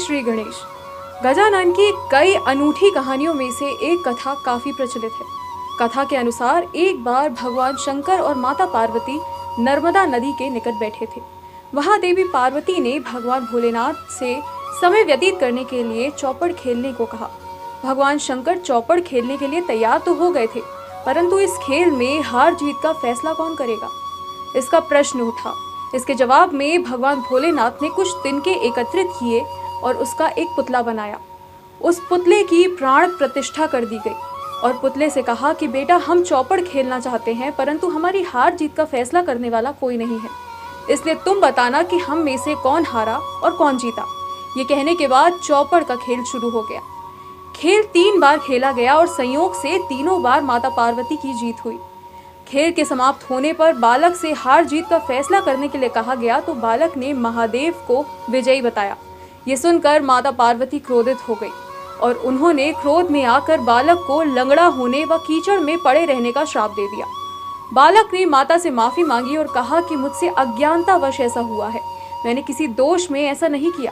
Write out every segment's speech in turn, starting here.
श्री गणेश। गजानन की कई अनूठी कहानियों में से एक कथा काफी प्रचलित है। कथा के अनुसार एक बार भगवान शंकर और माता पार्वती नर्मदा नदी के निकट बैठे थे। वहां देवी पार्वती ने भगवान भोलेनाथ से समय व्यतीत करने के लिए चौपड़ खेलने को कहा। भगवान शंकर चौपड़ खेलने के लिए तैयार तो हो गए थे, परंतु इस खेल में हार जीत का फैसला कौन करेगा, इसका प्रश्न उठा। इसके जवाब में भगवान भोलेनाथ ने कुछ तिनके एकत्रित किए और उसका एक पुतला बनाया। उस पुतले की प्राण प्रतिष्ठा कर दी गई और पुतले से कहा कि बेटा, हम चौपड़ खेलना चाहते हैं, परंतु हमारी हार जीत का फैसला करने वाला कोई नहीं है, इसलिए तुम बताना कि हम में से कौन हारा और कौन जीता। ये कहने के बाद चौपड़ का खेल शुरू हो गया। खेल 3 बार खेला गया और संयोग से तीनों बार माता पार्वती की जीत हुई। खेल के समाप्त होने पर बालक से हार जीत का फैसला करने के लिए कहा गया तो बालक ने महादेव को विजयी बताया। ये सुनकर माता पार्वती क्रोधित हो गई और उन्होंने क्रोध में आकर बालक को लंगड़ा होने व कीचड़ में पड़े रहने का श्राप दे दिया। बालक ने माता से माफी मांगी और कहा कि मुझसे अज्ञानतावश ऐसा हुआ है, मैंने किसी दोष में ऐसा नहीं किया।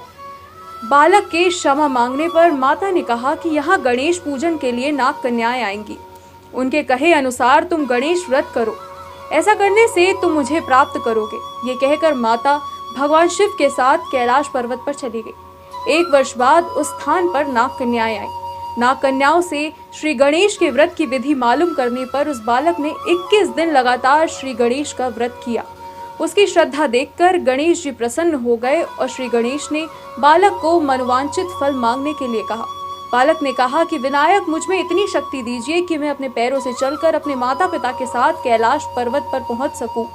बालक के क्षमा मांगने पर माता ने कहा कि यहाँ गणेश पूजन के लिए नाग कन्याएं आएंगी, उनके कहे अनुसार तुम गणेश व्रत करो, ऐसा करने से तुम मुझे प्राप्त करोगे। ये कहकर माता भगवान शिव के साथ कैलाश पर्वत पर चली गई। 1 वर्ष बाद उस स्थान पर नाग कन्याएं आई। नाग कन्याओं से श्री गणेश के व्रत की विधि मालूम करने पर उस बालक ने 21 दिन लगातार श्री गणेश का व्रत किया। उसकी श्रद्धा देखकर गणेश जी प्रसन्न हो गए और श्री गणेश ने बालक को मनोवांछित फल मांगने के लिए कहा। बालक ने कहा कि विनायक, मुझ में इतनी शक्ति दीजिए कि मैं अपने पैरों से चलकर अपने माता पिता के साथ कैलाश पर्वत पर पहुंच सकूं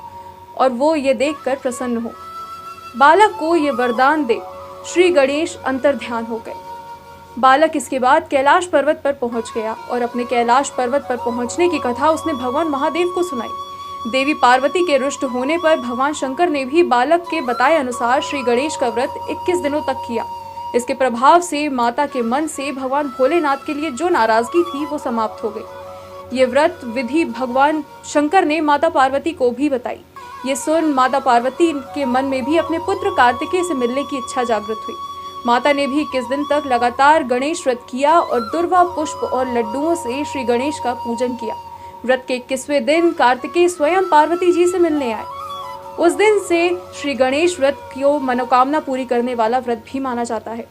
और वो ये देखकर प्रसन्न हो। बालक को ये वरदान दे श्री गणेश अंतर्ध्यान हो गए। बालक इसके बाद कैलाश पर्वत पर पहुंच गया और अपने कैलाश पर्वत पर पहुंचने की कथा उसने भगवान महादेव को सुनाई। देवी पार्वती के रुष्ट होने पर भगवान शंकर ने भी बालक के बताए अनुसार श्री गणेश का व्रत 21 दिनों तक किया। इसके प्रभाव से माता के मन से भगवान भोलेनाथ के लिए जो नाराजगी थी वो समाप्त हो गई। ये व्रत विधि भगवान शंकर ने माता पार्वती को भी बताई। ये सुन माता पार्वती के मन में भी अपने पुत्र कार्तिकेय से मिलने की इच्छा जागृत हुई। माता ने भी 21 दिन तक लगातार गणेश व्रत किया और दुर्वा पुष्प और लड्डुओं से श्री गणेश का पूजन किया। व्रत के 21वें दिन कार्तिकेय स्वयं पार्वती जी से मिलने आए। उस दिन से श्री गणेश व्रत को मनोकामना पूरी करने वाला व्रत भी माना जाता है।